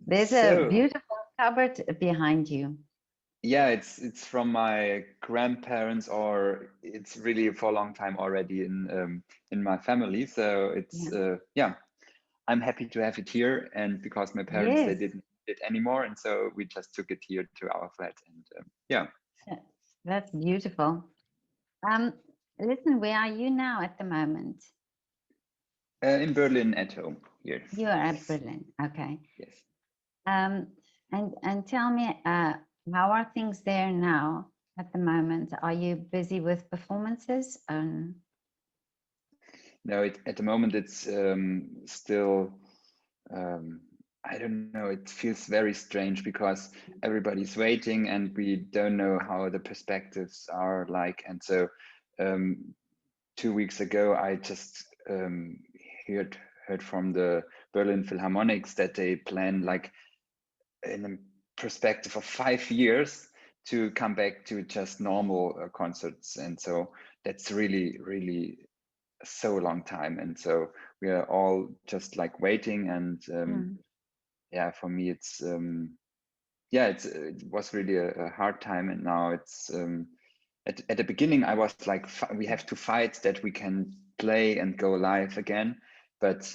There's a So beautiful cupboard behind you. yeah, it's from my grandparents, or it's really for a long time already in my family. So it's Yeah. yeah, I'm happy to have it here, and because my parents they Yes. didn't need it anymore, and so we just took it here to our flat, and yeah, That's beautiful. Um, Listen, where are you now at the moment? in Berlin at home here. You are at Berlin. Okay. Yes. Um, and tell me, how are things there now at the moment? Are you busy with performances? No, at the moment it's still I don't know. It feels very strange because everybody's waiting and we don't know how the perspectives are like. And so 2 weeks ago, I just heard heard from the Berlin Philharmonics that they plan like in a perspective of 5 years to come back to just normal concerts. And so that's really so long time. And so we are all just like waiting. And Mm. yeah, for me, it's yeah, it was really a hard time. And now it's at the beginning, I was like, we have to fight that we can play and go live again. But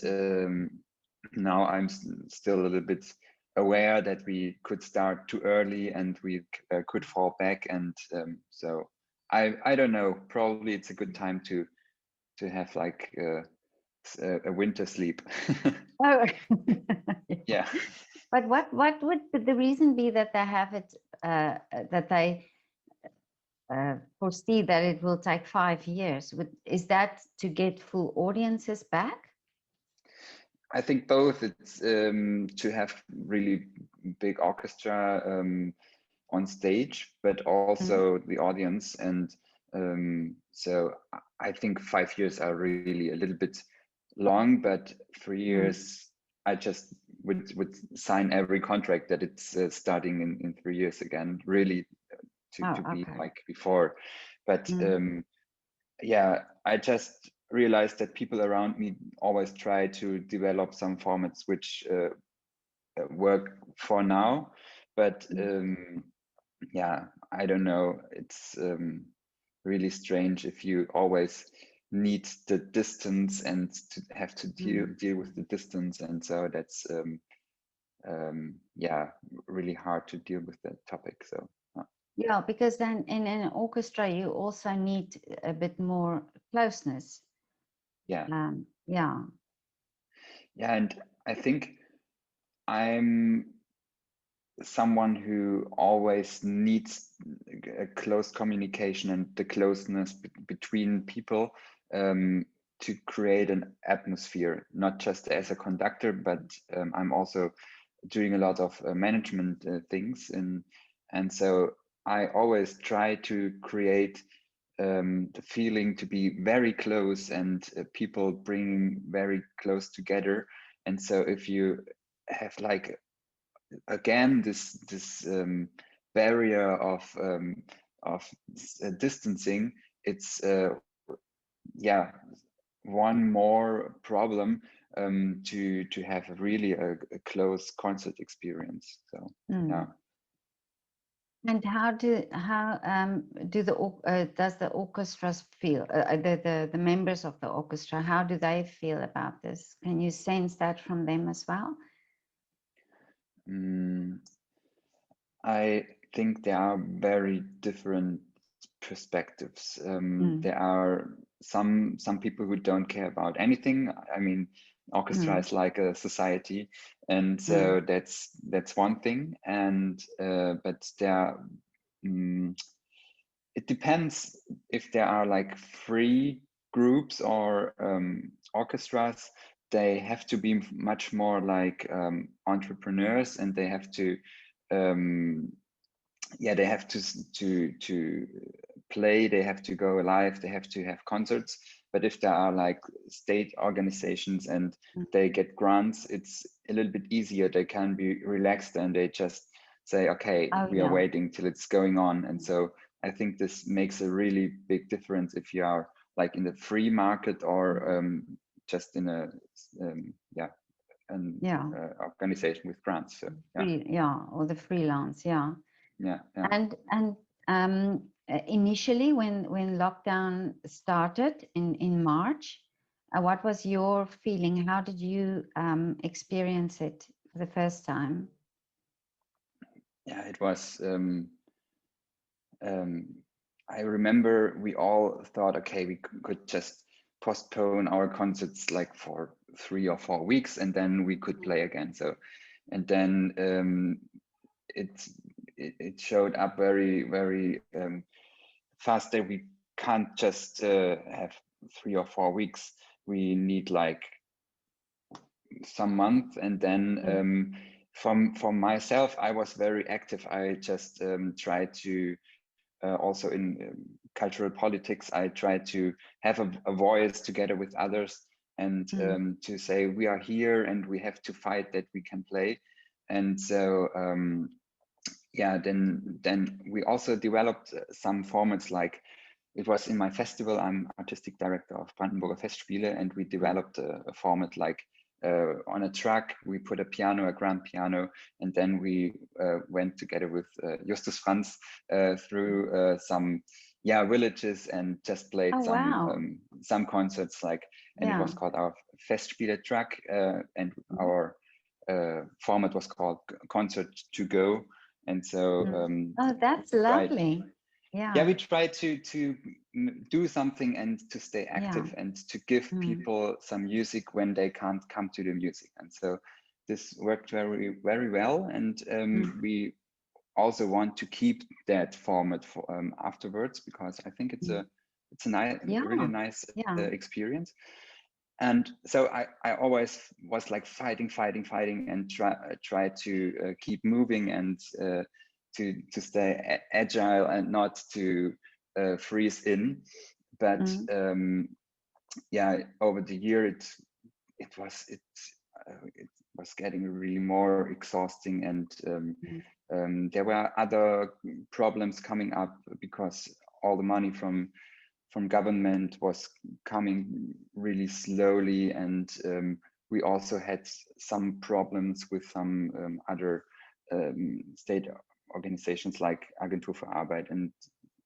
now I'm still a little bit aware that we could start too early and we could fall back. And so I don't know. Probably it's a good time to have like a winter sleep. Oh, Yeah. but what would the reason be that they have it, that they foresee that it will take 5 years? Is that to get full audiences back? I think both. It's to have really big orchestra on stage, but Mm. also the audience. And so I think 5 years are really a little bit long, but 3 years, I just would sign every contract that it's starting in 3 years again, really Oh, to be okay. like before. But Mm. yeah, I just realized that people around me always try to develop some formats which work for now. But Mm. yeah, I don't know. It's really strange if you always need the distance and to have to Mm. deal with the distance, and so that's yeah, really hard to deal with that topic. So Yeah, because then in an orchestra you also need a bit more closeness. yeah, Yeah. yeah, and I think I'm someone who always needs a close communication and the closeness between people to create an atmosphere, not just as a conductor, but I'm also doing a lot of management things, and so I always try to create the feeling to be very close and people bringing very close together. And so if you have like again this barrier of distancing, it's yeah, one more problem to have really a close concert experience. So yeah. Mm. And how do does the orchestras feel, the members of the orchestra, how do they feel about this? Can you sense that from them as well? Mm, I think there are very different perspectives. Mm. There are some people who don't care about anything. I mean, orchestra Mm. is like a society, and Mm. so that's one thing. And but there, mm, it depends if there are like free groups or orchestras. They have to be much more like entrepreneurs, and they have to um, yeah, they have to play, they have to go live, they have to have concerts. But if there are like state organizations and Mm. they get grants, it's a little bit easier. They can be relaxed and they just say, okay, Oh we are yeah. waiting till it's going on. And so I think this makes a really big difference if you are like in the free market or just in a yeah, an Yeah. organization with grants. So yeah, Or the freelance, yeah. yeah, yeah. And initially, when lockdown started in March, what was your feeling? How did you experience it for the first time? Yeah, it was. I remember we all thought, okay, we could just postpone our concerts like for 3 or 4 weeks, and then we could play again. So, and then it showed up very fast that we can't just have 3 or 4 weeks. We need like some month, and then from myself, I was very active. I just tried to also in cultural politics, I tried to have a voice together with others, and to say we are here and we have to fight that we can play. And so yeah, then we also developed some formats. Like, it was in my festival, I'm artistic director of Brandenburger Festspiele, and we developed a format like on a truck we put a piano, a grand piano, and then we went together with Justus Franz through some villages and just played Oh, wow. some concerts, like, and it Yeah. was called our Festspiele truck, and our format was called Concert to Go. And so Oh, that's right, lovely. yeah, Yeah. we try to do something and to stay Yeah. active and to give people some music when they can't come to the music. And so this worked very well, and we also want to keep that format for afterwards, because I think it's a really Yeah. nice Yeah. experience. And so I always was like fighting and try to keep moving, and to stay agile and not to freeze in. But yeah, over the year it was getting really more exhausting, and there were other problems coming up, because all the money from government was coming really slowly, and we also had some problems with some other state organizations like Agentur für Arbeit and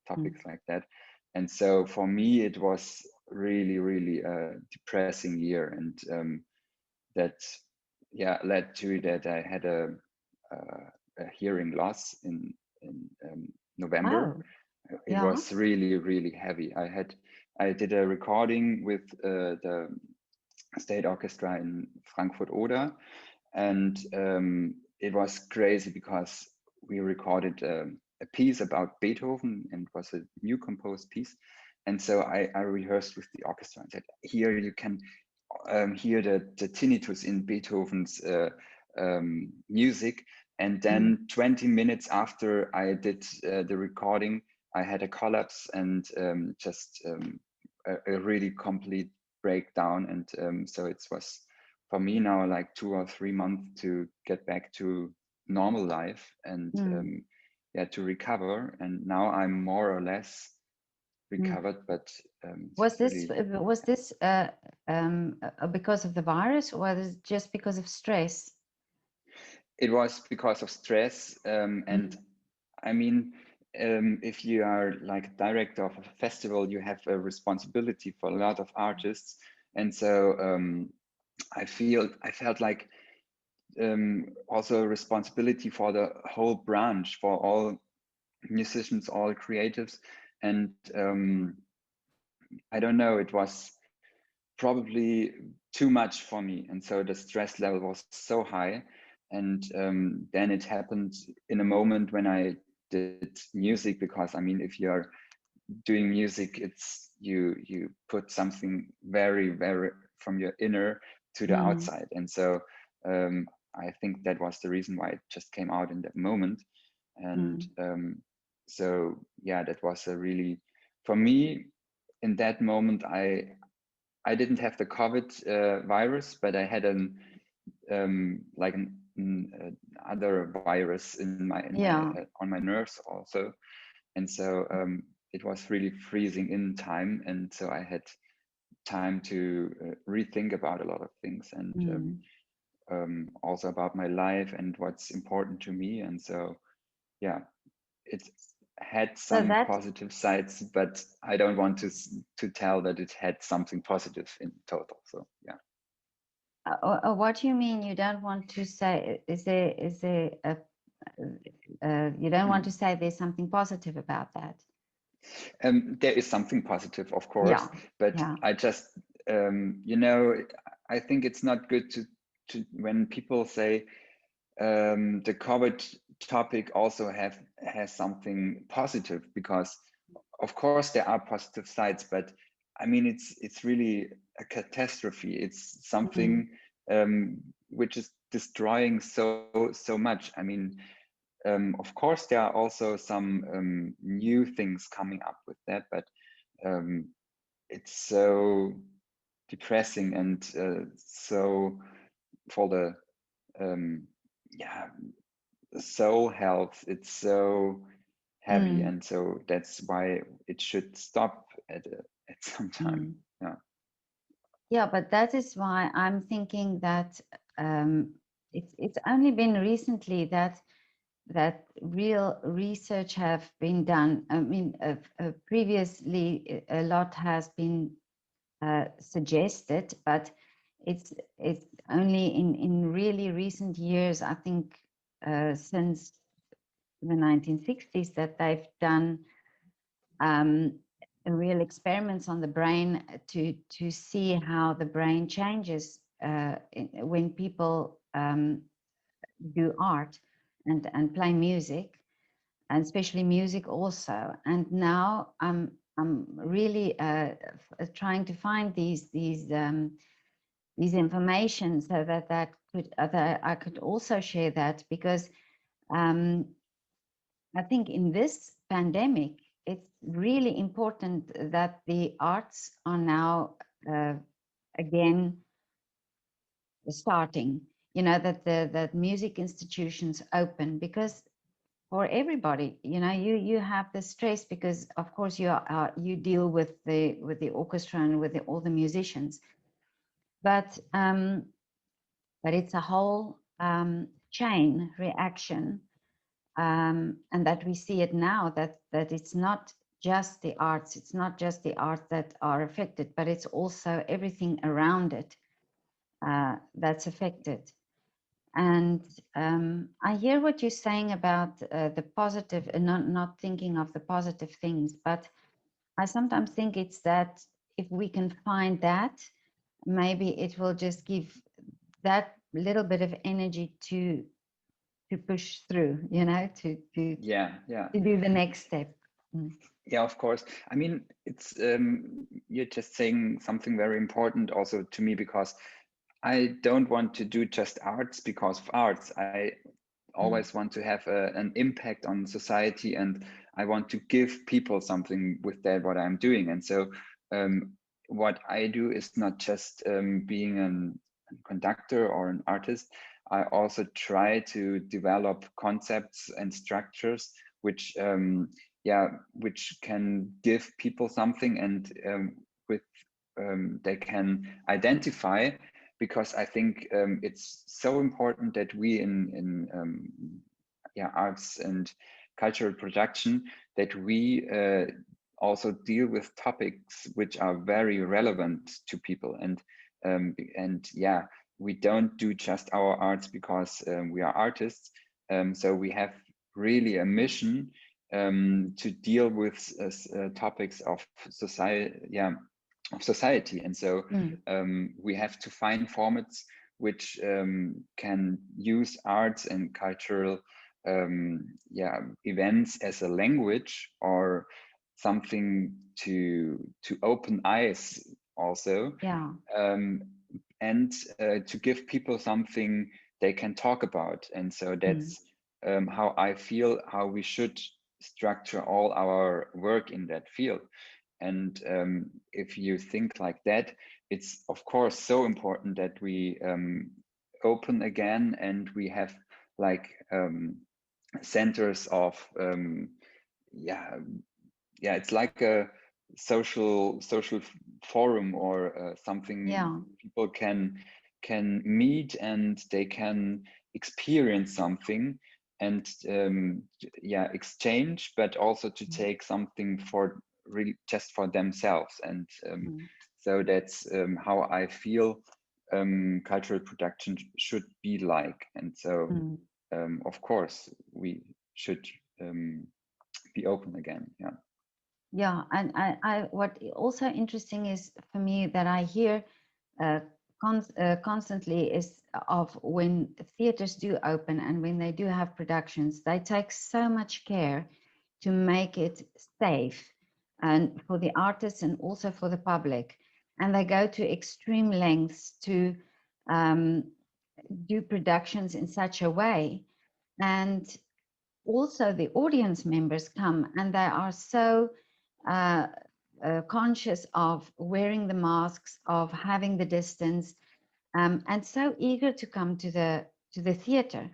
topics like that. And so for me, it was really a depressing year, and that led to that I had a hearing loss in November. Oh, It yeah. was really heavy. I did a recording with the state orchestra in Frankfurt Oder, and it was crazy because we recorded a piece about Beethoven, and it was a new composed piece. And so I rehearsed with the orchestra and said, here you can hear the tinnitus in Beethoven's music. And then 20 minutes after I did the recording, I had a collapse and just a really complete breakdown. And so it was for me now like 2 or 3 months to get back to normal life, and to recover. And now I'm more or less recovered, but Was this really, because of the virus, or was it just because of stress? it was because of stress. And I mean, if you are like director of a festival, you have a responsibility for a lot of artists. And so I felt like also a responsibility for the whole branch, for all musicians, all creatives. And I don't know, it was probably too much for me. And so the stress level was so high. And then it happened in a moment when I did music, because I mean, if you're doing music, it's you put something very from your inner to the outside. And so I think that was the reason why it just came out in that moment. And so yeah, that was a really, for me, in that moment, I didn't have the COVID virus, but I had an like other virus in my on my nerves also. And so it was really freezing in time, and so I had time to rethink about a lot of things. And also about my life and what's important to me. And so, yeah, it had So some that, positive sides, but I don't want to tell that it had something positive in total. So yeah. what do you mean you don't want to say? Is there a you don't want to say there's something positive about that? There is something positive, of course, Yeah, but yeah. I just, you know, I think it's not good to when people say the COVID topic also has something positive, because of course there are positive sides, but I mean it's really a catastrophe. It's something which is destroying so much. I mean, of course there are also some new things coming up with that, but um, it's so depressing and so for the yeah, soul health, it's so heavy, and so that's why it should stop at some time. Yeah. Yeah, but that is why I'm thinking that it's only been recently that real research have been done. I mean, previously a lot has been suggested, but it's only in really recent years, I think, since the 1960s, that they've done real experiments on the brain to see how the brain changes when people do art and play music, and especially music also. And now I'm really trying to find these information so that I could also share that, because I think in this pandemic it's really important that the arts are now again starting, you know, that music institutions open, because for everybody, you know, you have the stress, because of course you deal with the orchestra and with all the musicians, but it's a whole chain reaction, and that we see it now, that it's not just the arts, it's not just the arts that are affected, but it's also everything around it that's affected. And I hear what you're saying about the positive and not thinking of the positive things, but I sometimes think it's that if we can find that, maybe it will just give that little bit of energy to push through, you know, to Yeah. do the next step. Yeah, of course. I mean, it's you're just saying something very important also to me, because I don't want to do just arts because of arts. I always want to have an impact on society, and I want to give people something with that what I'm doing. And so what I do is not just being a conductor or an artist. I also try to develop concepts and structures which which can give people something, and with they can identify, because I think it's so important that we in arts and cultural production, that we also deal with topics which are very relevant to people, and yeah, we don't do just our arts because we are artists. So we have really a mission to deal with topics of society, and so we have to find formats which can use arts and cultural events as a language, or something to open eyes also, Yeah. and to give people something they can talk about. And so that's how I feel, how we should structure all our work in that field. And if you think like that, it's of course so important that we open again, and we have like centers of it's like a social forum, or something Yeah. people can can meet and they can experience something and yeah, exchange, but also to take something for really just for themselves. And so that's how I feel cultural production should be like. And so of course we should be open again. Yeah. Yeah, and what also interesting is for me that I hear constantly is of when theaters do open and when they do have productions, they take so much care to make it safe and for the artists and also for the public, and they go to extreme lengths to do productions in such a way. And also the audience members come and they are so conscious of wearing the masks, of having the distance, and so eager to come to the theater.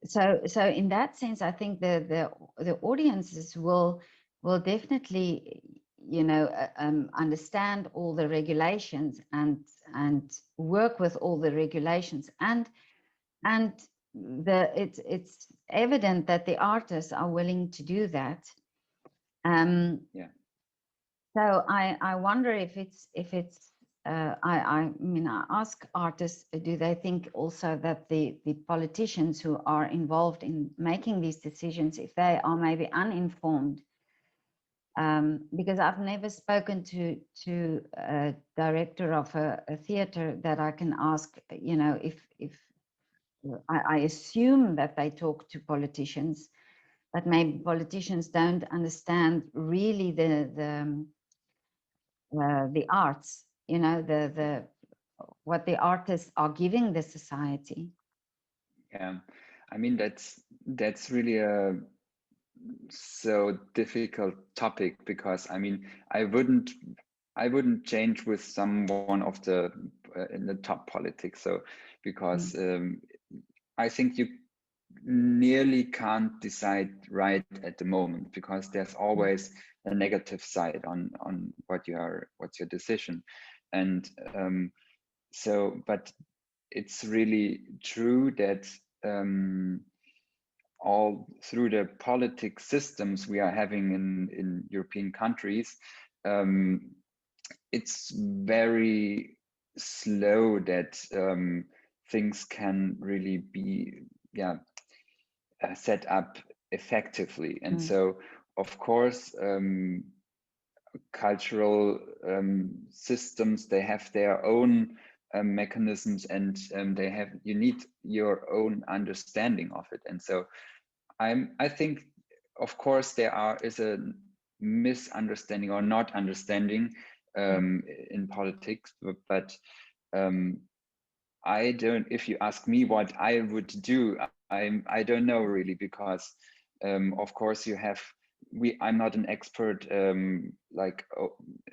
So in that sense, I think the audiences will definitely, you know, understand all the regulations and work with all the regulations, and it's evident that the artists are willing to do that. Yeah. So I wonder if it's I mean, I ask artists, do they think also that the politicians who are involved in making these decisions, if they are maybe uninformed? Because I've never spoken to a director of a theater that I can ask, you know, if I assume that they talk to politicians, but maybe politicians don't understand really the arts, you know, the what the artists are giving the society. Yeah, I mean that's really a so difficult topic, because I mean I wouldn't change with someone of the in the top politics. So because I think you nearly can't decide right at the moment, because there's always a negative side on what's your decision. And so but it's really true that all through the politic systems we are having in European countries, it's very slow that things can really be, yeah, set up effectively. And so of course cultural systems, they have their own mechanisms, and you need your own understanding of it. And so I think of course is a misunderstanding or not understanding in politics, but I don't, if you ask me what I would do, I don't know really, because of course I'm not an expert like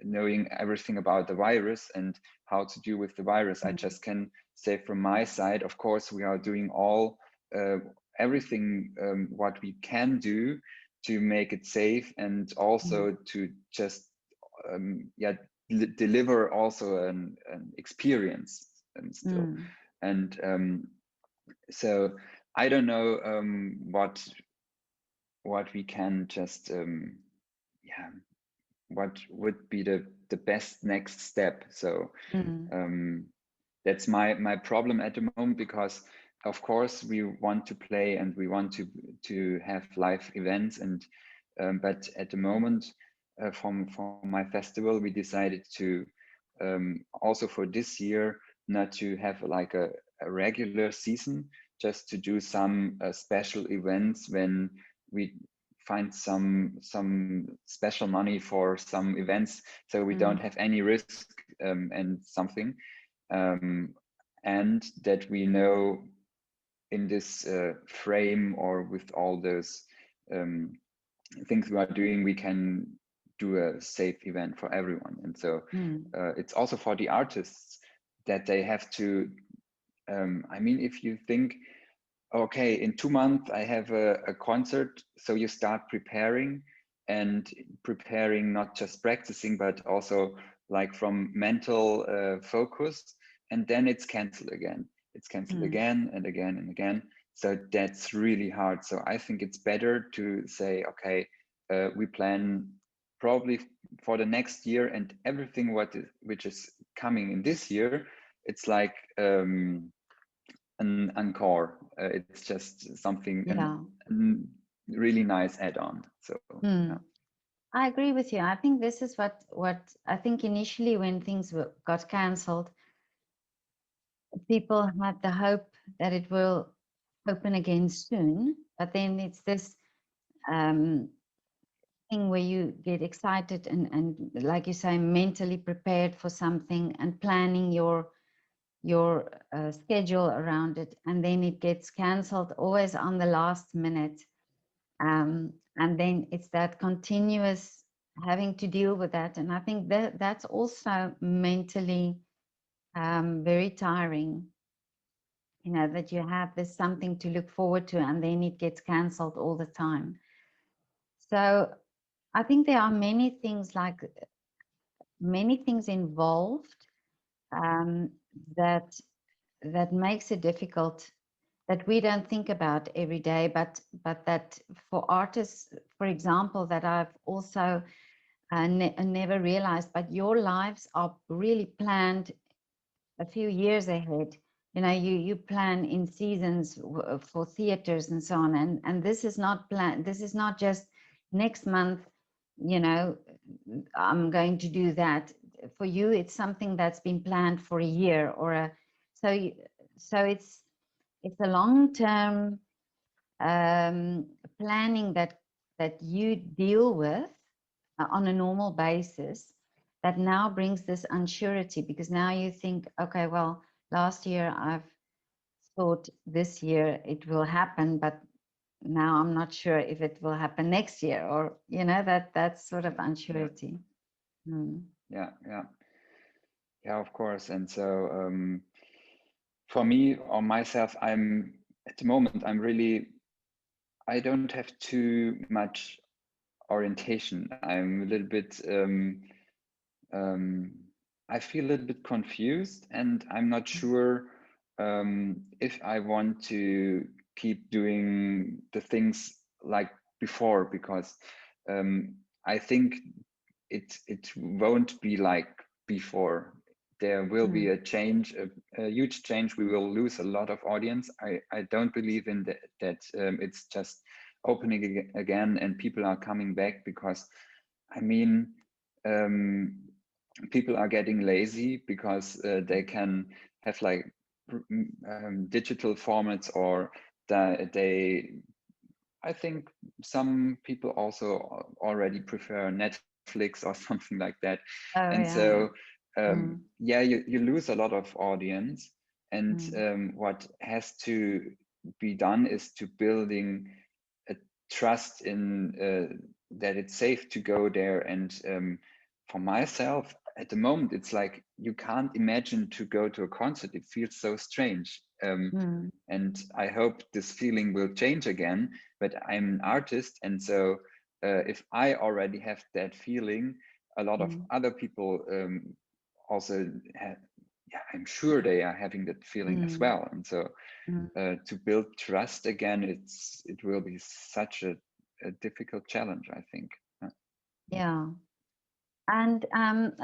knowing everything about the virus and how to deal with the virus. I just can say from my side, of course we are doing everything what we can do to make it safe, and also to just yeah, deliver also an experience still. And so I don't know what we can just yeah, what would be the best next step. So that's my problem at the moment, because of course we want to play and we want to have live events, and but at the moment from my festival we decided to also for this year not to have like a regular season, just to do some special events when we find some special money for some events, so we don't have any risk and something, and that we know in this frame or with all those things we are doing, we can do a safe event for everyone. And so it's also for the artists that they have to I mean, if you think, okay, in 2 months I have a concert, so you start preparing, and preparing not just practicing but also like from mental focus, and then it's canceled again. It's canceled again and again and again. So that's really hard. So I think it's better to say, okay, we plan probably for the next year, and everything which is coming in this year, it's like an encore. It's just something, Yeah. really nice add-on. So yeah. I agree with you. I think this is what I think initially when things got cancelled, people had the hope that it will open again soon, but then it's this thing where you get excited and like you say, mentally prepared for something and planning your schedule around it, and then it gets cancelled always on the last minute, and then it's that continuous having to deal with that, and I think that that's also mentally very tiring, you know, that you have this something to look forward to and then it gets cancelled all the time. So I think there are many things involved that makes it difficult, that we don't think about every day, but that for artists, for example, that I've also never realized, but your lives are really planned a few years ahead. You know, you plan in seasons for theaters and so on, and this is not planned. This is not just next month, you know, I'm going to do that. For you, it's something that's been planned for a year or a, so so it's a long-term planning that you deal with on a normal basis, that now brings this unsurety, because now you think, okay, well, last year I've thought this year it will happen, but now I'm not sure if it will happen next year, or you know, that sort of unsurety. Yeah, of course. And so for me or myself, I'm at the moment, I don't have too much orientation. I'm a little bit I feel a little bit confused, and I'm not sure if I want to keep doing the things like before, because I think it won't be like before. There will be a change, a huge change. We will lose a lot of audience. I don't believe in that it's just opening again and people are coming back, because I mean, people are getting lazy because they can have like digital formats, or they I think some people also already prefer Netflix or something like that. Oh And yeah, so yeah, you lose a lot of audience, and what has to be done is to building a trust in that it's safe to go there. And for myself at the moment, it's like you can't imagine to go to a concert. It feels so strange, and I hope this feeling will change again. But I'm an artist, and so if I already have that feeling, a lot of other people also have, yeah, I'm sure they are having that feeling as well. And so to build trust again, it will be such a difficult challenge, I think. yeah. And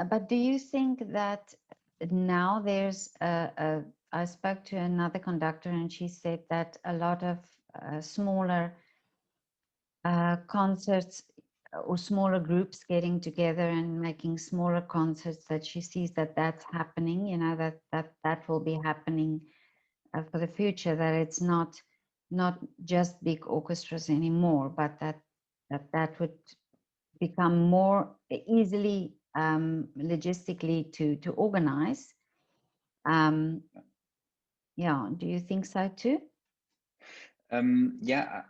but do you think that now there's I spoke to another conductor and she said that a lot of smaller concerts or smaller groups getting together and making smaller concerts, that she sees that that's happening, you know, that will be happening for the future, that it's not just big orchestras anymore, but that would become more easily logistically to organize. Yeah, do you think so too? Yeah,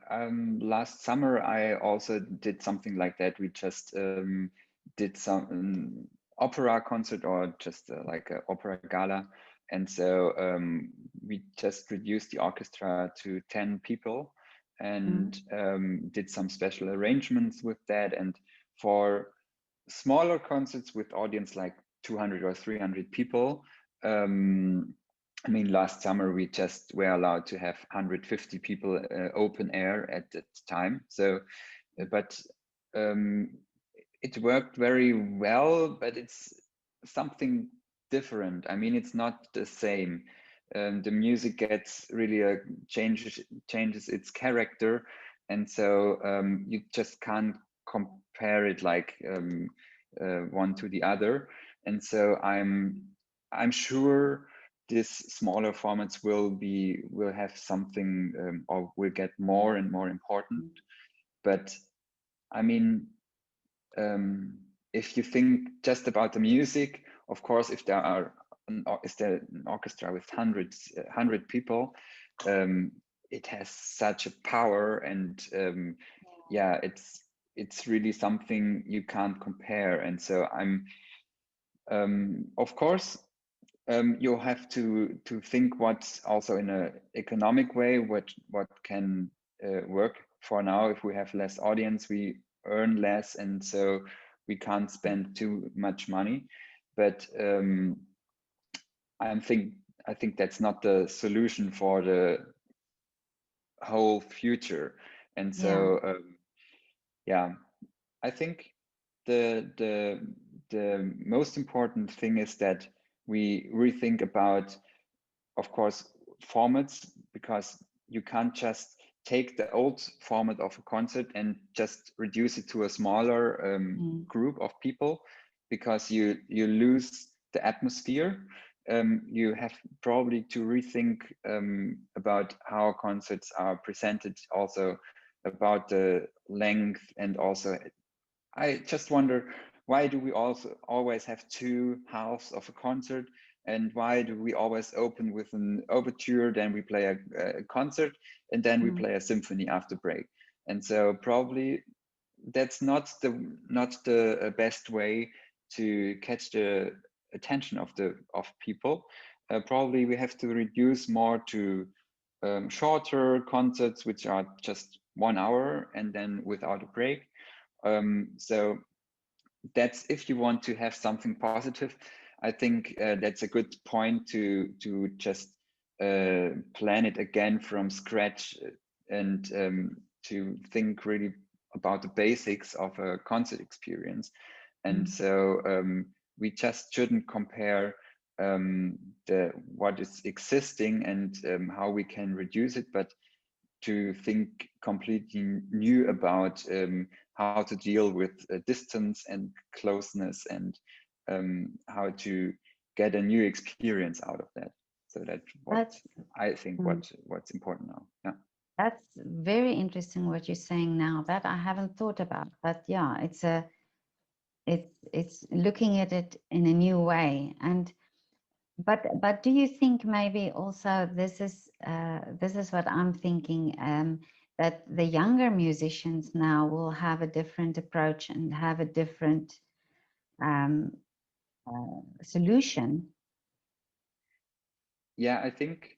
last summer I also did something like that. We just did some opera concert, or just like an opera gala. And so we just reduced the orchestra to 10 people, and did some special arrangements with that. And for smaller concerts with audience like 200 or 300 people, I mean, last summer we just were allowed to have 150 people open air at that time. So, but it worked very well, but it's something different. I mean, it's not the same. The music gets really changes its character, and so you just can't compare it like one to the other. And so I'm sure these smaller formats will have something or will get more and more important. But I mean, if you think just about the music, of course, if there are is there an orchestra with hundred people, it has such a power, and yeah, it's really something you can't compare. And so I'm of course you'll have to think what's also in a economic way, what can work. For now, if we have less audience, we earn less, and so we can't spend too much money. But I think that's not the solution for the whole future. And so yeah, I think the most important thing is that we rethink about, of course, formats, because you can't just take the old format of a concert and just reduce it to a smaller group of people, because you lose the atmosphere. You have probably to rethink about how concerts are presented, also about the length, and also I just wonder, why do we also always have two halves of a concert? And why do we always open with an overture, then we play a concert, and then we play a symphony after break? And so probably that's not the best way to catch the attention of people. Probably we have to reduce more to shorter concerts, which are just 1 hour and then without a break. So that's, if you want to have something positive, I think that's a good point to just plan it again from scratch, and to think really about the basics of a concert experience. And so we just shouldn't compare the what is existing and how we can reduce it, but to think completely new about how to deal with distance and closeness, and how to get a new experience out of that. So that's what I think what's important now. Yeah. That's very interesting what you're saying now. That I haven't thought about. But yeah, it's looking at it in a new way. And but do you think maybe also this is what I'm thinking, that the younger musicians now will have a different approach and have a different solution? Yeah, I think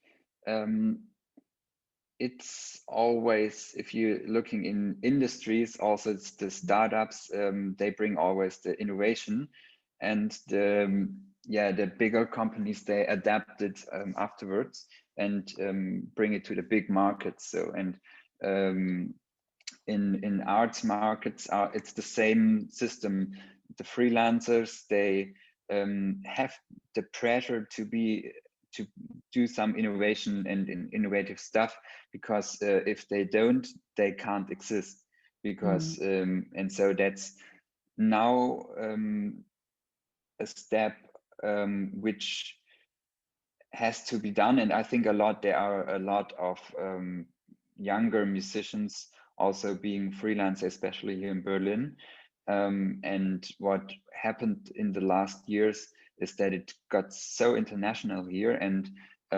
it's always, if you're looking in industries, also it's the startups, they bring always the innovation, and the bigger companies, they adapt it afterwards, and bring it to the big markets. So, and in arts markets, it's the same system. The freelancers, they have the pressure to do some innovation and innovative stuff, because if they don't, they can't exist. Because and so that's now a step which has to be done. And I think there are a lot of younger musicians also being freelance, especially here in Berlin. And what happened in the last years is that it got so international here, and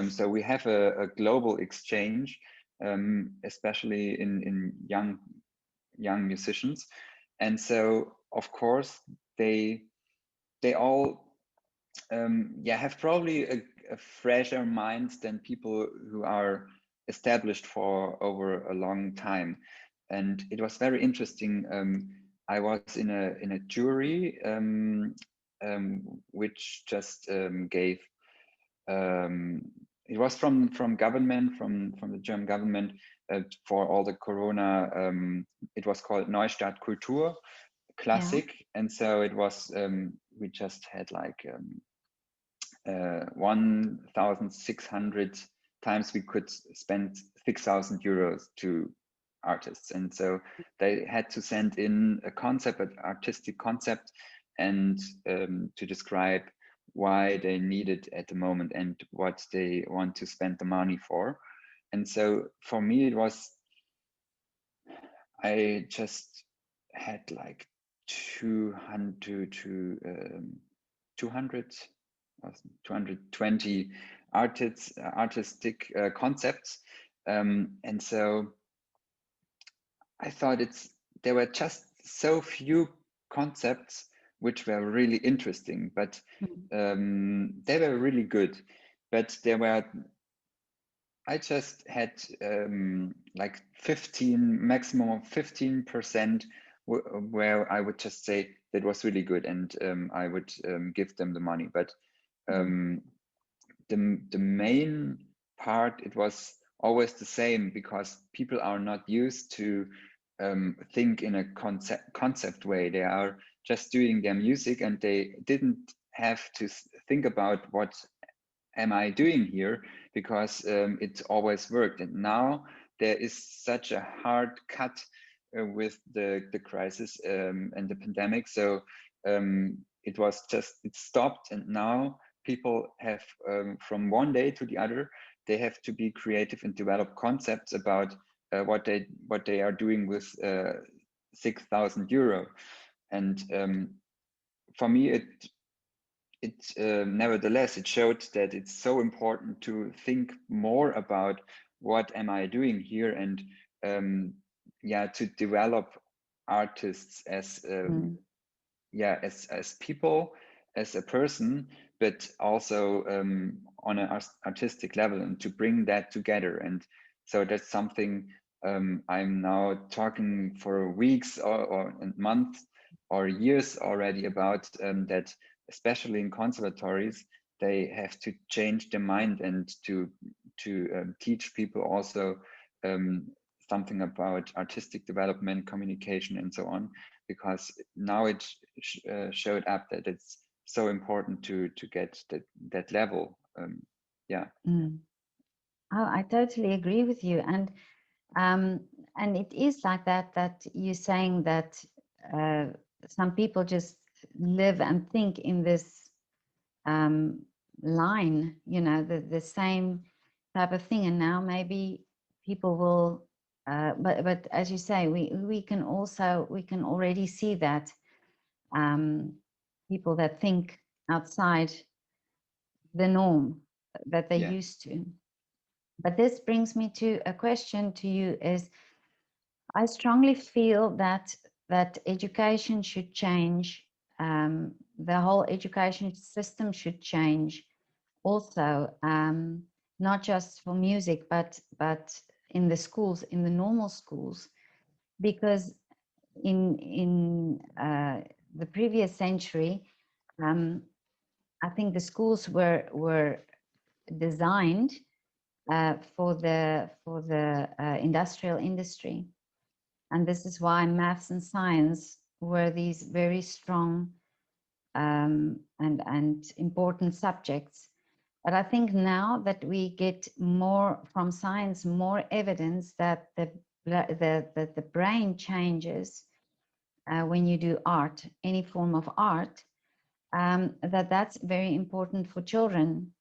so we have a global exchange, especially in young musicians. And so of course they all have probably a fresher mind than people who are established for over a long time. And it was very interesting. I was in a jury which just gave it was from government, from the German government, for all the Corona. It was called Neustart Kultur Classic, and so it was, we just had like 1,600 times we could spend 6,000 euros to artists, and so they had to send in a concept, an artistic concept, and to describe why they need it at the moment and what they want to spend the money for. And so for me, it was, I just had like 200 to 220 artistic concepts, and so I thought there were just so few concepts which were really interesting, but they were really good. But I just had like 15, maximum of 15%, where I would just say that was really good, and I would give them the money. But the main part, it was always the same, because people are not used to think in a concept way. They are just doing their music, and they didn't have to think about what am I doing here, because it always worked. And now there is such a hard cut with the crisis and the pandemic. So it stopped, and now people have, from one day to the other, they have to be creative and develop concepts about what they are doing with 6,000 euro. And for me, nevertheless, it showed that it's so important to think more about what am I doing here, and to develop artists as as people, as a person, but also on an artistic level, and to bring that together. And so that's something I'm now talking for weeks or months or years already about, that especially in conservatories, they have to change their mind, and to teach people also something about artistic development, communication, and so on, because now it showed up that it's so important to get that level. Oh, I totally agree with you, and it is like that you're saying that some people just live and think in this line, you know, the same type of thing, and now maybe people will but as you say, we can already see that people that think outside the norm that they used to. But this brings me to a question to you: is I strongly feel that education should change. The whole education system should change also, not just for music, but in the schools, in the normal schools, because in the previous century, I think the schools were designed for the industrial industry, and this is why maths and science were these very strong and important subjects. But I think now that we get more from science, more evidence that the brain changes when you do art, any form of art, that's very important for children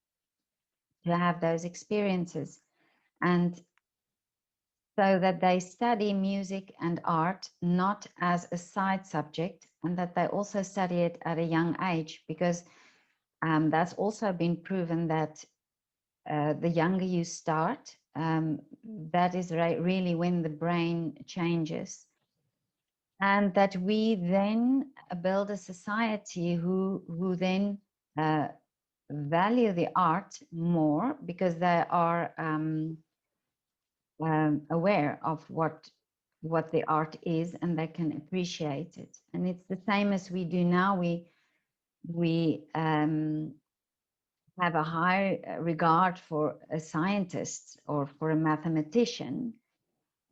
to have those experiences, and so that they study music and art not as a side subject, and that they also study it at a young age, because that's also been proven that the younger you start, that is really when the brain changes, and that we then build a society who then value the art more, because they are aware of what the art is, and they can appreciate it. And it's the same as we do now. We have a high regard for a scientist or for a mathematician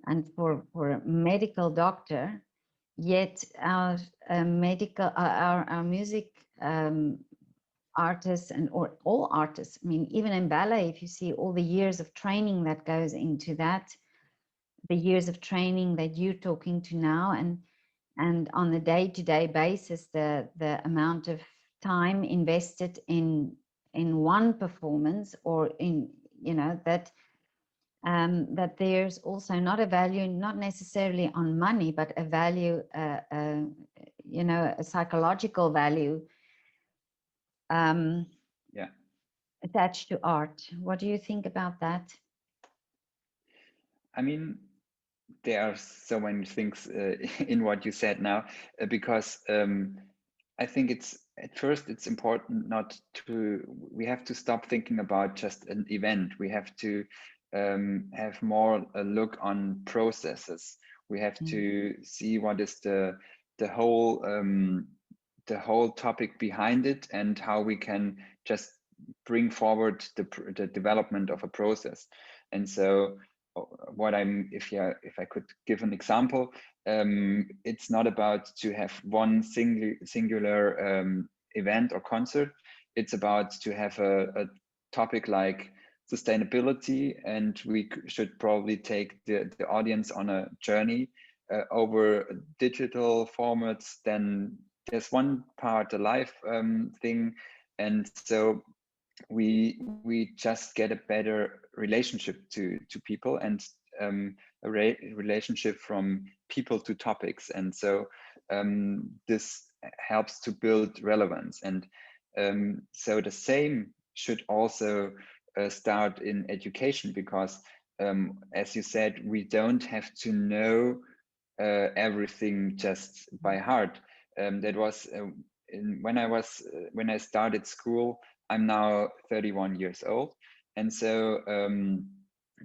and for a medical doctor, yet our our music artists or all artists, I mean, even in ballet, if you see all the years of training that goes into that, the years of training that you're talking to now, and on a day-to-day basis, the amount of time invested in one performance, or in, you know, that that there's also not a value, not necessarily on money, but a value, you know, a psychological value Yeah. attached to art. What do you think about that? I mean, there are so many things in what you said now, because I think it's at first it's important not to, we have to stop thinking about just an event. We have to have more a look on processes. We have to see what is the whole topic behind it, and how we can just bring forward the development of a process. And so what I'm, if I could give an example, it's not about to have one singular event or concert. It's about to have a topic like sustainability, and we should probably take the audience on a journey over digital formats. Then there's one part, a live thing, and so we just get a better relationship to people, and a relationship from people to topics. And so this helps to build relevance. And so the same should also start in education, because as you said, we don't have to know everything just by heart. That was when I started school. I'm now 31 years old. And so,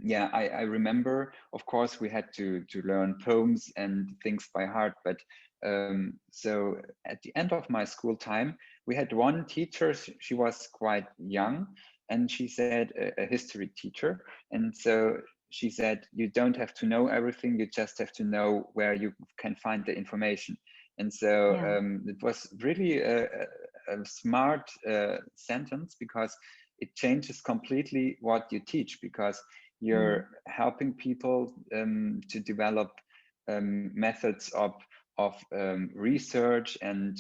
yeah, I remember, of course, we had to learn poems and things by heart. But so at the end of my school time, we had one teacher. She was quite young, and she said, a history teacher. And so she said, you don't have to know everything, you just have to know where you can find the information. And so it was really a smart sentence, because it changes completely what you teach, because you're helping people to develop methods of research, and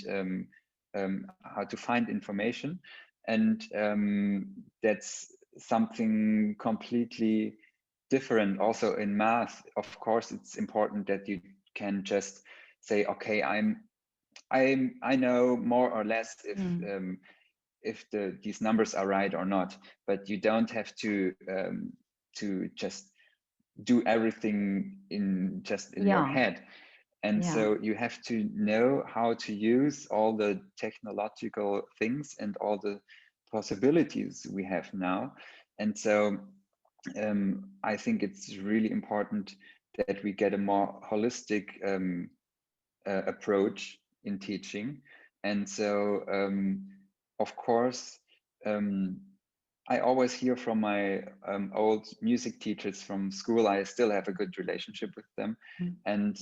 how to find information. And that's something completely different. Also in math, of course, it's important that you can just say, okay, I know more or less if these numbers are right or not, but you don't have to just do everything in your head. And so you have to know how to use all the technological things and all the possibilities we have now. And so I think it's really important that we get a more holistic approach in teaching. And so, of course, I always hear from my old music teachers from school. I still have a good relationship with them, and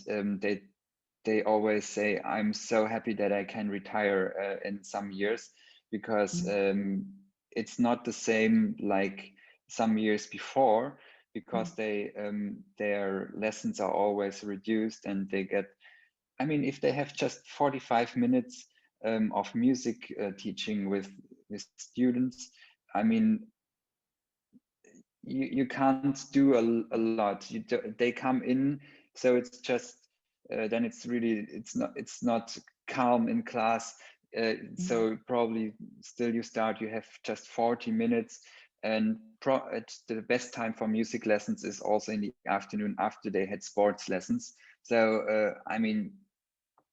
they always say, I'm so happy that I can retire in some years, because it's not the same like some years before, because their lessons are always reduced, and they get, I mean, if they have just 45 minutes of music teaching with students, I mean, you can't do a lot. They come in, so it's just then it's really it's not calm in class. So probably still you have just 40 minutes, and the best time for music lessons is also in the afternoon after they had sports lessons. So I mean,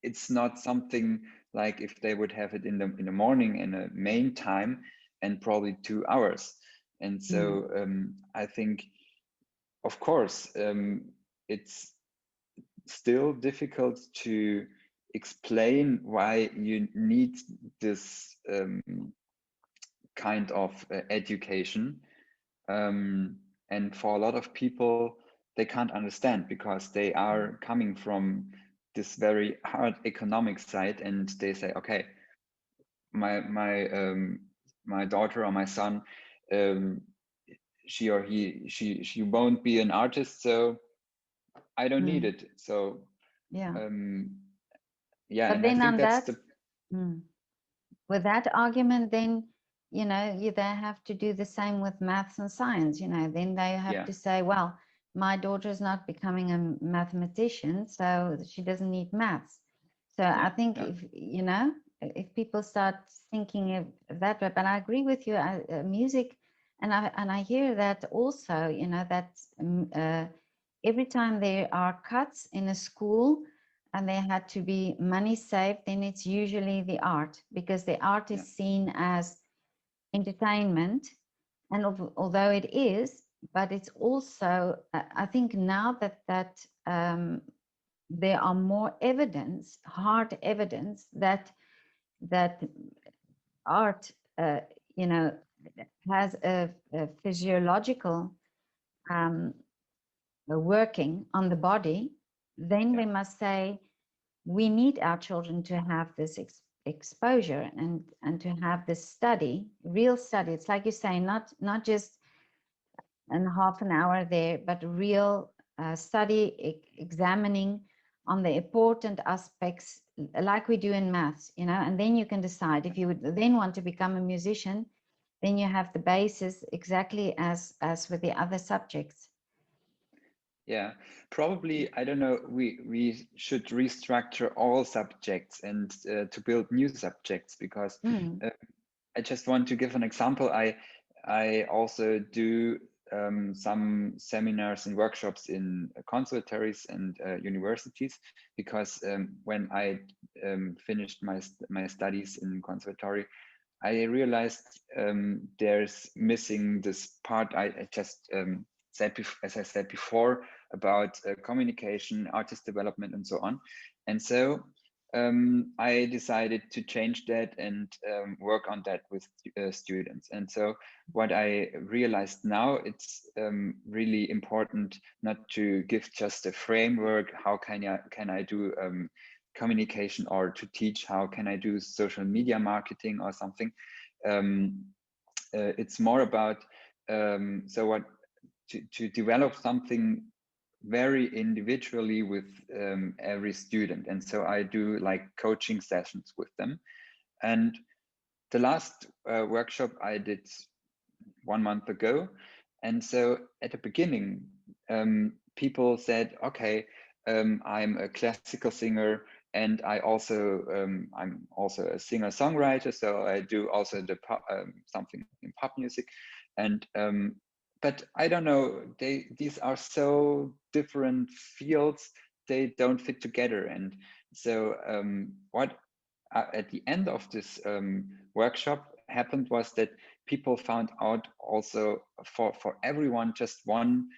it's not something like if they would have it in the morning in a main time, and probably 2 hours. And so I think, of course, it's still difficult to explain why you need this kind of education. And for a lot of people, they can't understand because they are coming from this very hard economic side, and they say, okay, my daughter or my son, she or she won't be an artist, so I don't need it. So Yeah. yeah, But and I then think on that's that, the with that argument, then, you know, they have to do the same with maths and science, you know, then they have yeah to say, well, my daughter is not becoming a mathematician, so she doesn't need maths. So I think if, you know, if people start thinking of that way, but I agree with you, music, and I hear that also, you know, that every time there are cuts in a school and there had to be money saved, then it's usually the art, because the art is seen as entertainment. And although it is, but it's also, I think now that there are more evidence, hard evidence that art, you know, has a physiological working on the body, then we must say we need our children to have this exposure and to have this study, real study. It's like you say, not just in half an hour there, but real study, examining on the important aspects, like we do in maths, you know, and then you can decide if you would then want to become a musician, then you have the basis exactly as with the other subjects. Yeah, probably, I don't know, we should restructure all subjects and to build new subjects, because I just want to give an example. I also do some seminars and workshops in conservatories and universities, because when I finished my studies in conservatory, I realized there's missing this part I just said, as I said before, about communication, artist development, and so on. And so I decided to change that and work on that with students. And so what I realized now, it's really important not to give just a framework. How can I do communication, or to teach how can I do social media marketing or something. It's more about so what to develop something very individually with every student. And so I do like coaching sessions with them. And the last workshop I did 1 month ago. And so at the beginning, people said, okay, I'm a classical singer, and I'm also a singer-songwriter, so I do also the something in pop music. And but I don't know, these are so different fields, they don't fit together. And so what at the end of this workshop happened was that people found out also for everyone just one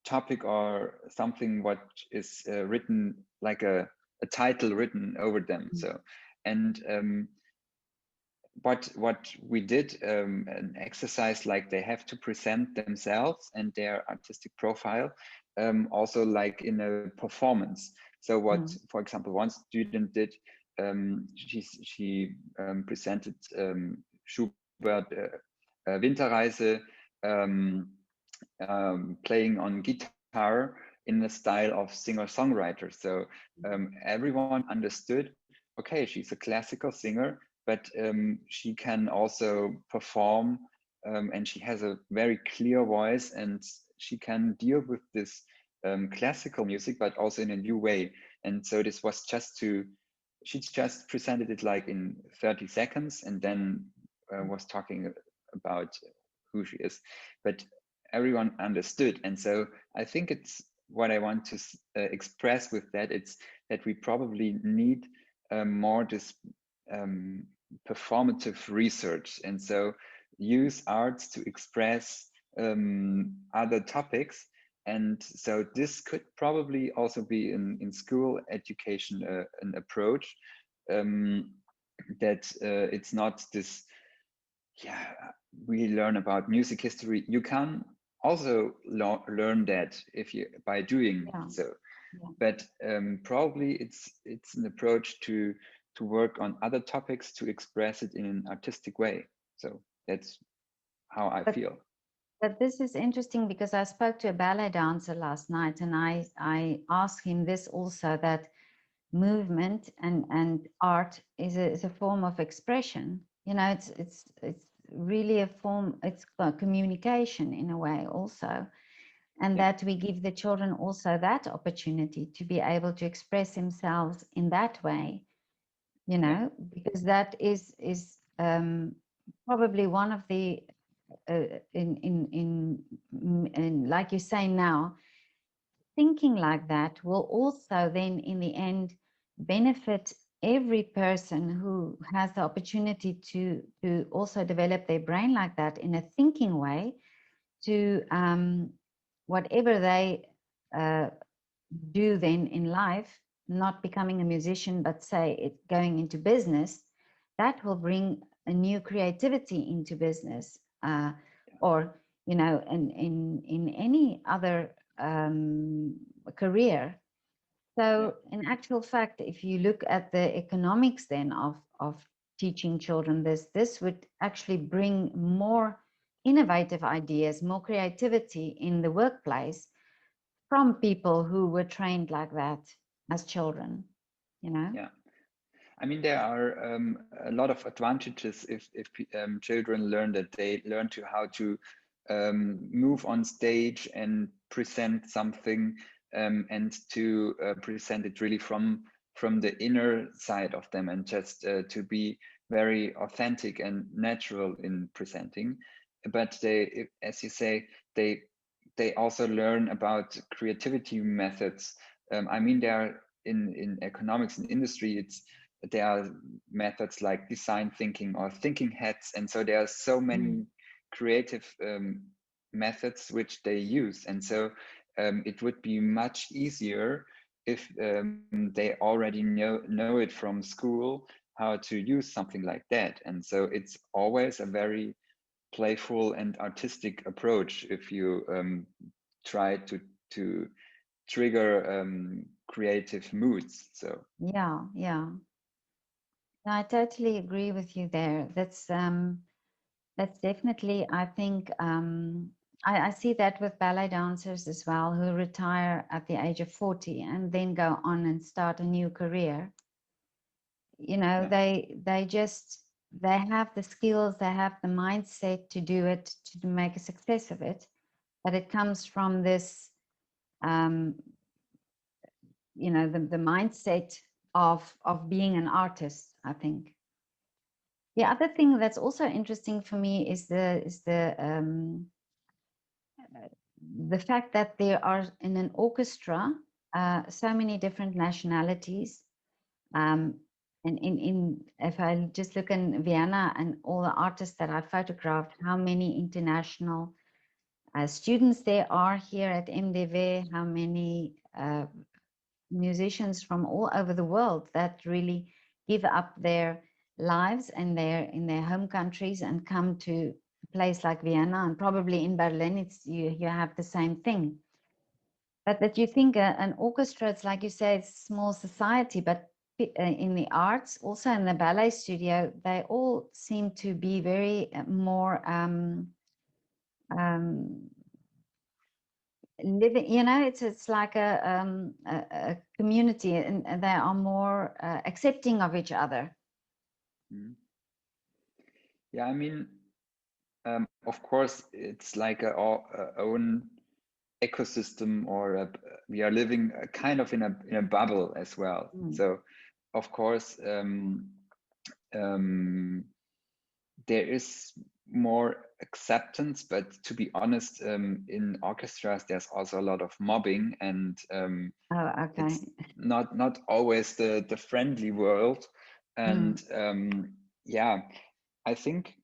topic or something what is written, like a title written over them. So, and what we did, an exercise, like they have to present themselves and their artistic profile, also like in a performance. So what, for example, one student did, she presented Schubert Winterreise, playing on guitar in the style of singer-songwriter. So everyone understood, okay, she's a classical singer, but she can also perform, and she has a very clear voice, and she can deal with this classical music, but also in a new way. And so this was she just presented it like in 30 seconds, and then was talking about who she is. But everyone understood. And so I think it's what I want to express with that. It's that we probably need more this performative research, and so use arts to express other topics. And so this could probably also be in school education an approach, that it's not this we learn about music history, you can also learn that if you by doing Yeah, so. yeah. But probably it's an approach to work on other topics to express it in an artistic way. So that's how I But feel. but this is interesting because I spoke to a ballet dancer last night, and I asked him this also, that movement and art is a form of expression. You know, it's really a form. It's communication in a way also, and Yeah, that we give the children also that opportunity to be able to express themselves in that way. You yeah, know, because that is probably one of the in like you say now, thinking like that will also then in the end benefit every person who has the opportunity to also develop their brain like that in a thinking way to whatever they uh, do then in life, not becoming a musician, but say it going into business, that will bring a new creativity into business, or you know, in any other career. yeah, So in actual fact, if you look at the economics then of teaching children this would actually bring more innovative ideas, more creativity in the workplace from people who were trained like that as children, you know? yeah. I mean, there are a lot of advantages if children learn that they learn to how to move on stage and present something, and to present it really from the inner side of them, and just to be very authentic and natural in presenting. But as you say, they they also learn about creativity methods. I mean, there are in economics and industry, there are methods like design thinking or thinking hats, and so there are so Mm. many creative methods which they use, and so it would be much easier if they already know it from school how to use something like that. And so it's always a very playful and artistic approach if you try to trigger creative moods. So Yeah, yeah. No, I totally agree with you there. That's definitely, I think, I see that with ballet dancers as well, who retire at the age of 40 and then go on and start a new career. You know, yeah, they just they have the skills, they have the mindset to do it, to make a success of it, but it comes from this um, you know, the mindset of being an artist, I think. The other thing that's also interesting for me is the fact that there are in an orchestra so many different nationalities. Um, and in if I just look in Vienna and all the artists that I photographed, how many international students there are here at MDV, how many musicians from all over the world that really give up their lives and their in their home countries and come to a place like Vienna, and probably in Berlin it's you have the same thing. But that you think an orchestra, it's like you say, it's a small society, but in the arts, also in the ballet studio, they all seem to be very more um, living, you know, it's like a community, and they are more accepting of each other. mhm. Yeah. I mean, of course, it's like a own ecosystem, or we are living kind of in a bubble as well. Mm. So, of course, um, there is more acceptance, but to be honest, in orchestras, there's also a lot of mobbing, and Oh, okay. it's not always the friendly world. Mm. And yeah, I think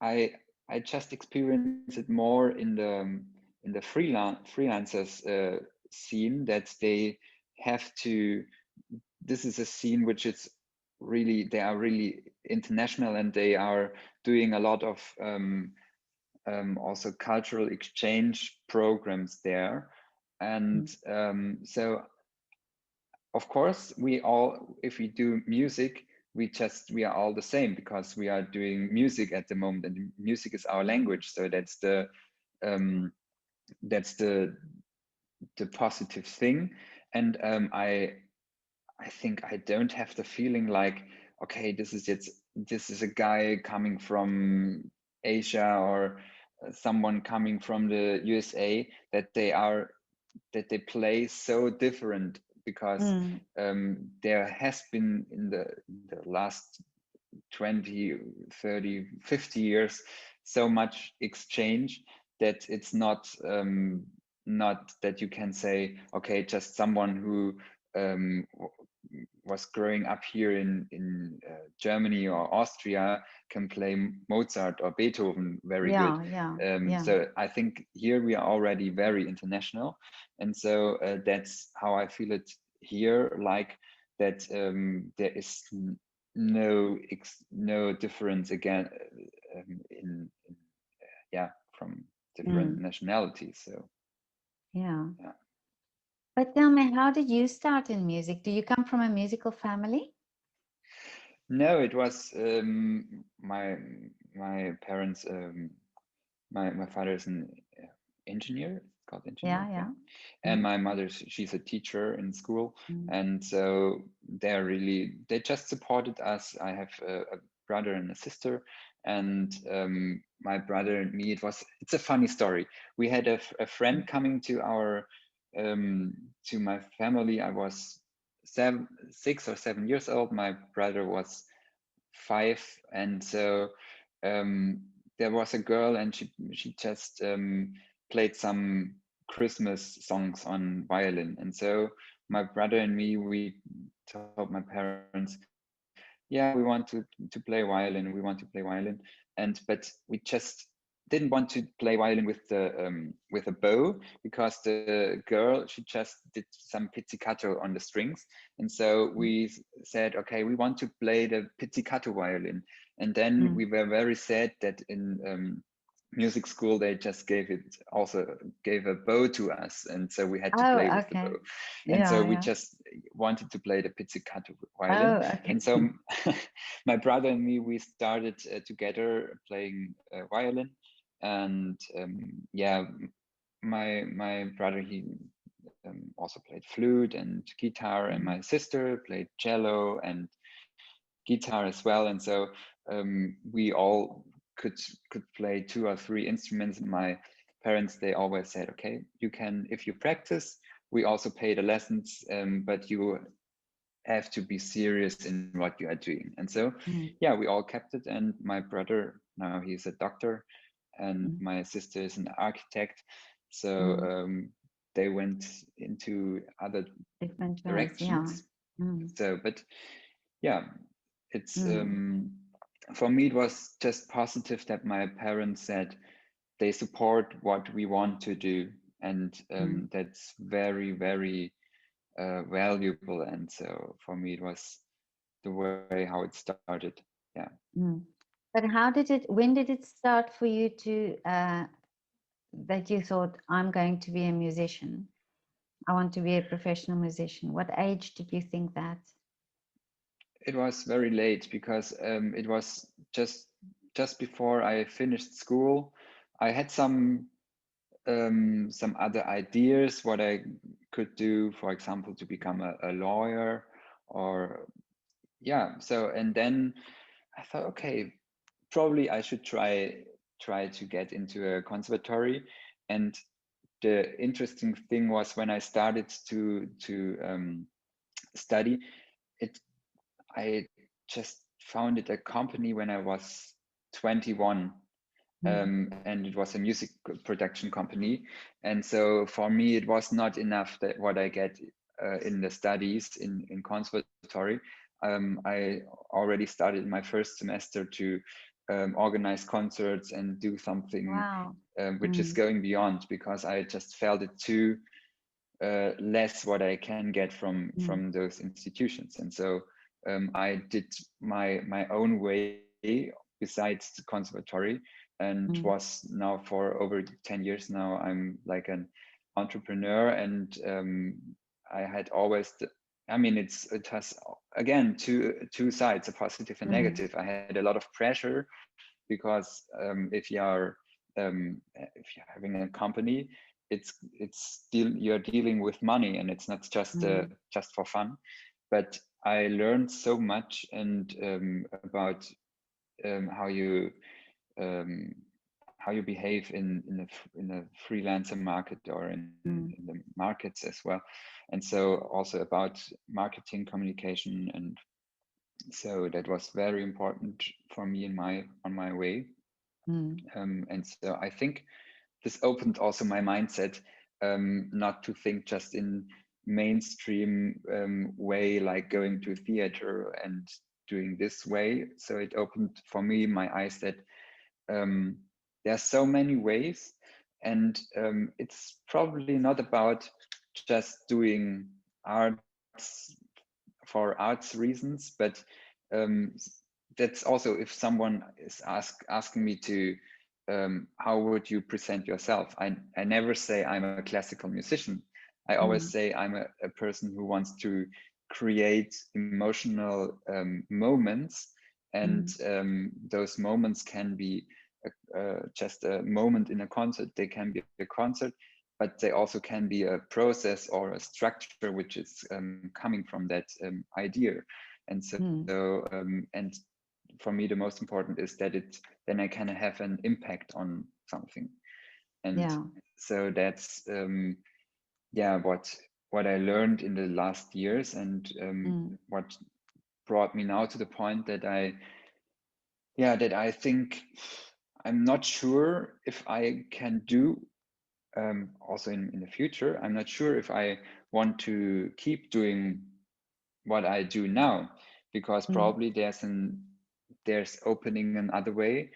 I I just experience it more in the freelancers scene, that they have to. This is a scene which is really, they are really international, and they are doing a lot of also cultural exchange programs there. And so of course we all, if we do music, we are all the same, because we are doing music at the moment, and music is our language. So that's the positive thing. And I think I don't have the feeling like, okay, this is a guy coming from Asia, or someone coming from the USA, that they play so different, because there has been in the last 20, 30, 50 years so much exchange, that it's not that you can say, okay, just someone who was growing up here in Germany or Austria can play Mozart or Beethoven very good. So I think here we are already very international, and so that's how I feel it here, like that there is no difference again in from different nationalities. So yeah. But tell me, how did you start in music? Do you come from a musical family? No, it was my parents. My father is an engineer, it's called engineer. Yeah. And my mother, she's a teacher in school, and so they just supported us. I have a brother and a sister, and my brother and me, it's a funny story. We had a friend coming to our to my family. I was 6 or 7 years old. My brother was 5, and so there was a girl, and she just played some Christmas songs on violin. And so my brother and me, we told my parents, yeah, we want to play violin, we want to play violin. But we just didn't want to play violin with a bow, because the girl, she just did some pizzicato on the strings. And so we said, okay, we want to play the pizzicato violin. And then we were very sad that in music school they just gave a bow to us, and so we had to play with the bow. And so we just wanted to play the pizzicato violin. And so my brother and me, we started together playing violin. And my brother, he also played flute and guitar, and my sister played cello and guitar as well. And so we all could play 2 or 3 instruments. My parents, they always said, okay, you can, if you practice, we also pay the lessons, but you have to be serious in what you are doing. And so we all kept it. And my brother, now he's a doctor, and my sister is an architect. So they went into other different directions. So, but it's Mm. for me, it was just positive that my parents said they support what we want to do, and that's very, very valuable. And so for me, it was the way how it started. Yeah. But when did it start for you to that you thought, I'm going to be a musician, I want to be a professional musician? What age did you think that? It was very late, because it was just before I finished school. I had some other ideas what I could do, for example, to become a lawyer, or so. And then I thought, okay, probably I should try to get into a conservatory. And the interesting thing was, when I started to study it, I just founded a company when I was 21. And it was a music production company. And so for me, it was not enough that what I get in the studies in conservatory. I already started my first semester to organize concerts and do something which is going beyond, because I just felt it too less what I can get from those institutions. And so I did my own way besides the conservatory, and was now for over 10 years now, I'm like an entrepreneur. And I had always I mean, it has again two sides, a positive and negative. I had a lot of pressure because if you're having a company, you're dealing with money, and it's not just for fun. But I learned so much, and about how you behave in a freelancer market, or in the markets as well, and so also about marketing communication. And so that was very important for me on my way. And so I think this opened also my mindset, not to think just in mainstream way, like going to theater and doing this way. So it opened for me my eyes that there are so many ways, and it's probably not about just doing arts for arts reasons, but um, that's also, if someone is asking me to how would you present yourself, I never say I'm a classical musician. I always say I'm a person who wants to create emotional moments, and those moments can be just a moment in a concert. They can be a concert, but they also can be a process or a structure which is coming from that idea. And so and for me the most important is that then I can have an impact on something. And so that's what I learned in the last years, and what brought me now to the point that I think I'm not sure if I can do also in the future. I'm not sure if I want to keep doing what I do now, because probably there's opening another way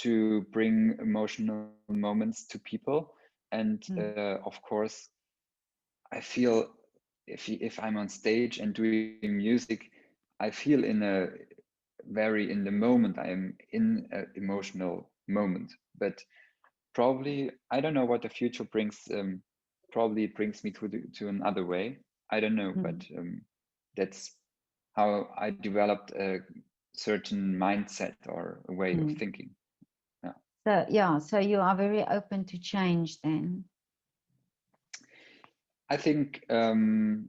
to bring emotional moments to people. And of course, I feel if I'm on stage and doing music, I feel in the moment. I am in an emotional moment. But probably I don't know what the future brings. Probably it brings me to another way. I don't know, but that's how I developed a certain mindset or a way of thinking. So you are very open to change then. I think the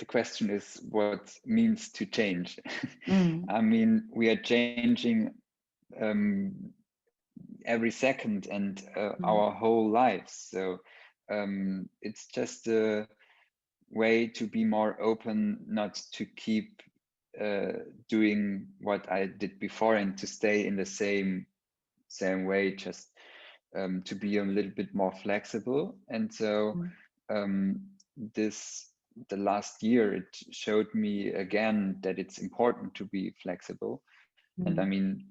question is what means to change. I mean, we are changing every second, and our whole lives. So it's just a way to be more open, not to keep doing what I did before, and to stay in the same way, just to be a little bit more flexible. And so the last year, it showed me again that it's important to be flexible. And I mean,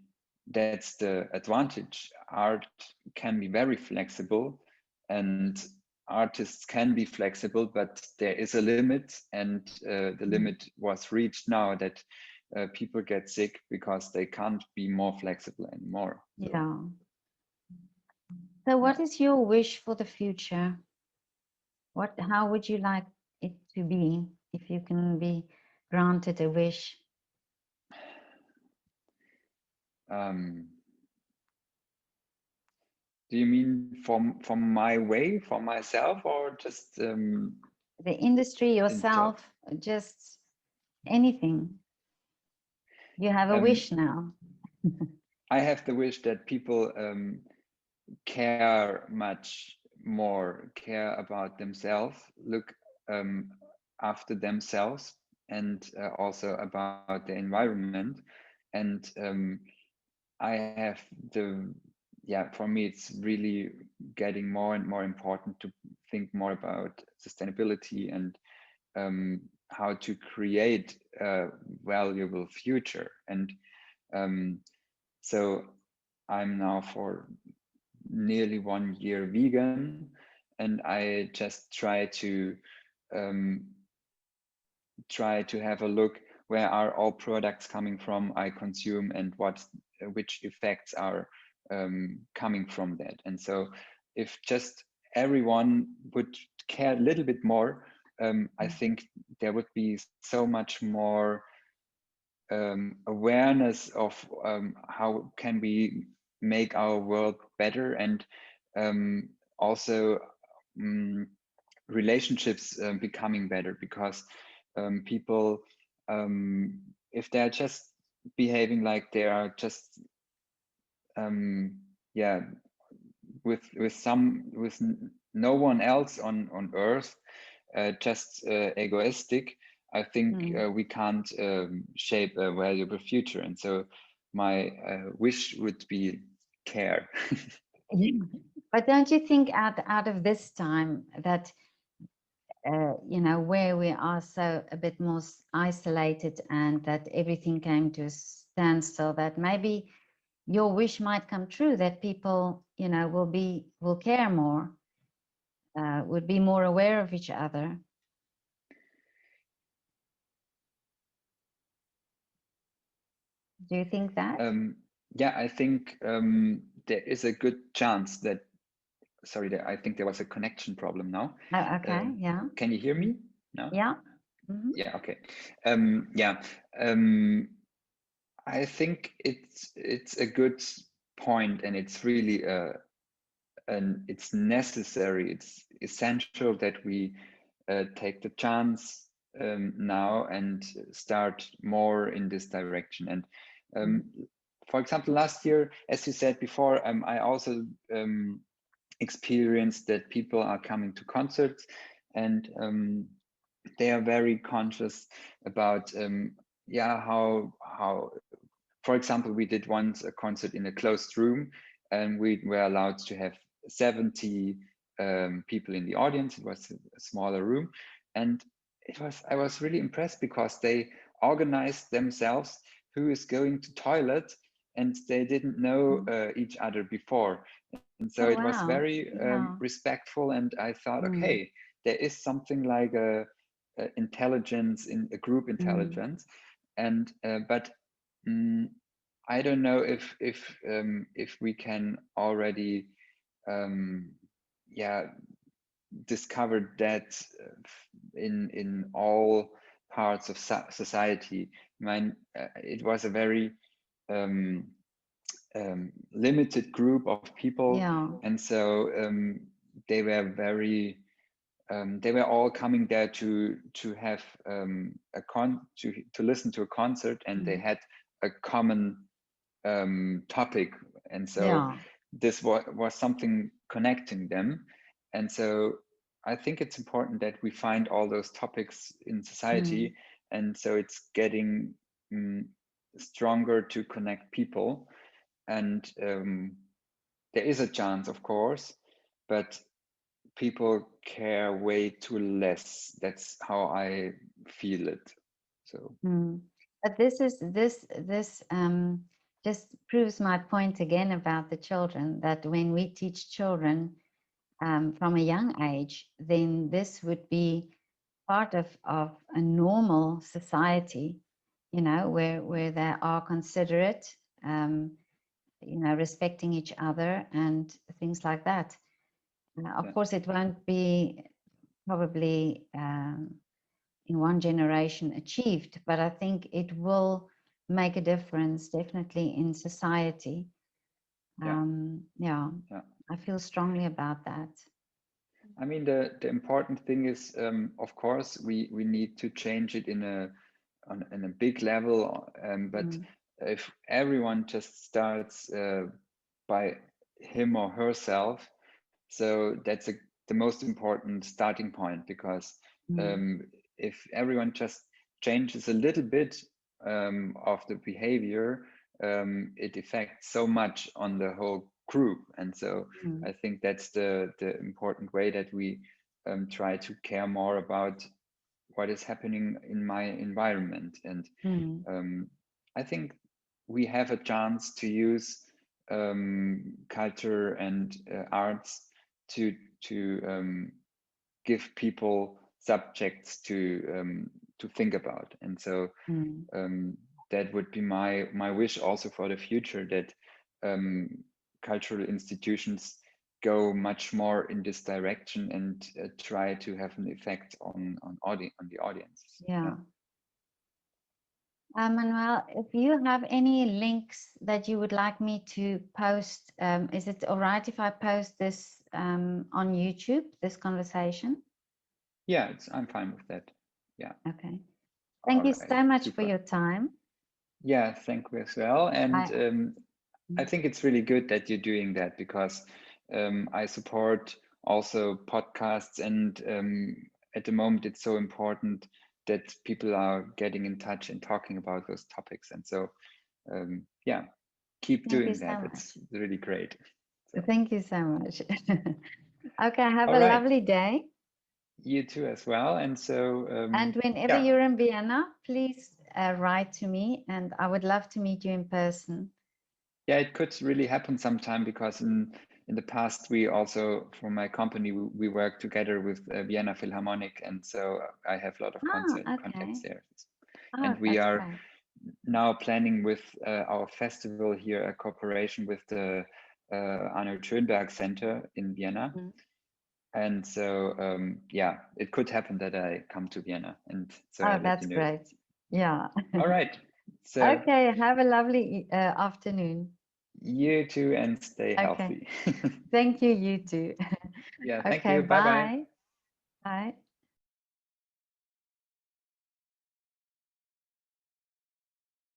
that's the advantage. Art can be very flexible, and artists can be flexible, but there is a limit, and the limit was reached now, that people get sick because they can't be more flexible anymore. So what is your wish for the future? How would you like it to be if you can be granted a wish? Do you mean from my way, for myself, or just The industry, yourself, just anything. You have a wish now. I have the wish that people care about themselves, look after themselves, and also about the environment. And I have for me, it's really getting more and more important to think more about sustainability, and how to create a valuable future. And so I'm now for nearly 1 year vegan, and I just try to have a look where are all products coming from I consume, and which effects are coming from that. And so if just everyone would care a little bit more, I think there would be so much more awareness of how can we make our world better, and also relationships becoming better, because people, if they're just behaving like they are just yeah, with no one else on earth, just egoistic, I think we can't shape a valuable future. And so my wish would be care. But don't you think out of this time that you know, where we are so a bit more isolated, and that everything came to a standstill, that maybe your wish might come true, that people, you know, will care more, would be more aware of each other? Do you think that? Yeah, I think there is a good chance that, sorry, I think there was a connection problem now. Oh, okay, yeah. Can you hear me now? Yeah. Mm-hmm. Yeah, okay. Yeah, I think it's a good point, and it's really and it's necessary, it's essential that we take the chance now and start more in this direction. And for example, last year, as you said before, I also experienced that people are coming to concerts, and they are very conscious about yeah, how, for example, we did once a concert in a closed room, and we were allowed to have 70 people in the audience. It was a smaller room, and I was really impressed, because they organized themselves who is going to toilet, and they didn't know each other before. And so Oh, it was wow. very Yeah. respectful, and I thought, okay, there is something like a intelligence, in a group intelligence. And but I don't know if we can already yeah, discover that in all parts of society. It was a very um, limited group of people, Yeah. and so they were very they were all coming there to have to listen to a concert, and they had a common topic, and so Yeah. this was something connecting them. And so I think it's important that we find all those topics in society, and so it's getting stronger to connect people. And there is a chance, of course, but people care way too less. That's how I feel it. So But this just proves my point again about the children, that when we teach children from a young age, then this would be part of a normal society, you know, where they are considerate, you know, respecting each other and things like that. Of course, it won't be probably in one generation achieved, but I think it will make a difference definitely in society. Yeah, I feel strongly about that. I mean, the important thing is, of course, we need to change it in a big level. But if everyone just starts by him or herself, so that's the most important starting point, because if everyone just changes a little bit of the behavior, it affects so much on the whole group. And so I think that's the important way, that we try to care more about what is happening in my environment. And I think we have a chance to use culture and arts to give people subjects to to think about. And so Mm. that would be my wish also for the future, that cultural institutions go much more in this direction and try to have an effect on the audiences. Yeah. Manuel, if you have any links that you would like me to post, is it all right if I post this on YouTube, this conversation? Yeah, I'm fine with that. Yeah. Okay. Thank All you right. so much Super. for your time. Yeah, thank you as well. And I think it's really good that you're doing that, because I support also podcasts, and at the moment it's so important that people are getting in touch and talking about those topics. And so, yeah, keep Thank you doing so that. much. It's really great. So, Thank you so much. Okay, have all a right. lovely day. You too as well. And so, And whenever yeah. you're in Vienna, please write to me, and I would love to meet you in person. Yeah, it could really happen sometime, because in the past we also, for my company, we work together with Vienna Philharmonic, and so I have a lot of Okay. contacts there. Oh, And we that's are great. now planning with our festival here a cooperation with the Arnold Schönberg Center in Vienna. Mm. And so, yeah, it could happen that I come to Vienna, and so I Oh, let that's you know. great. Yeah. All right. So Okay, have a lovely afternoon. you too, and stay Okay. healthy. Thank you, you too. Yeah, thank Okay, you. Bye bye. bye. Bye.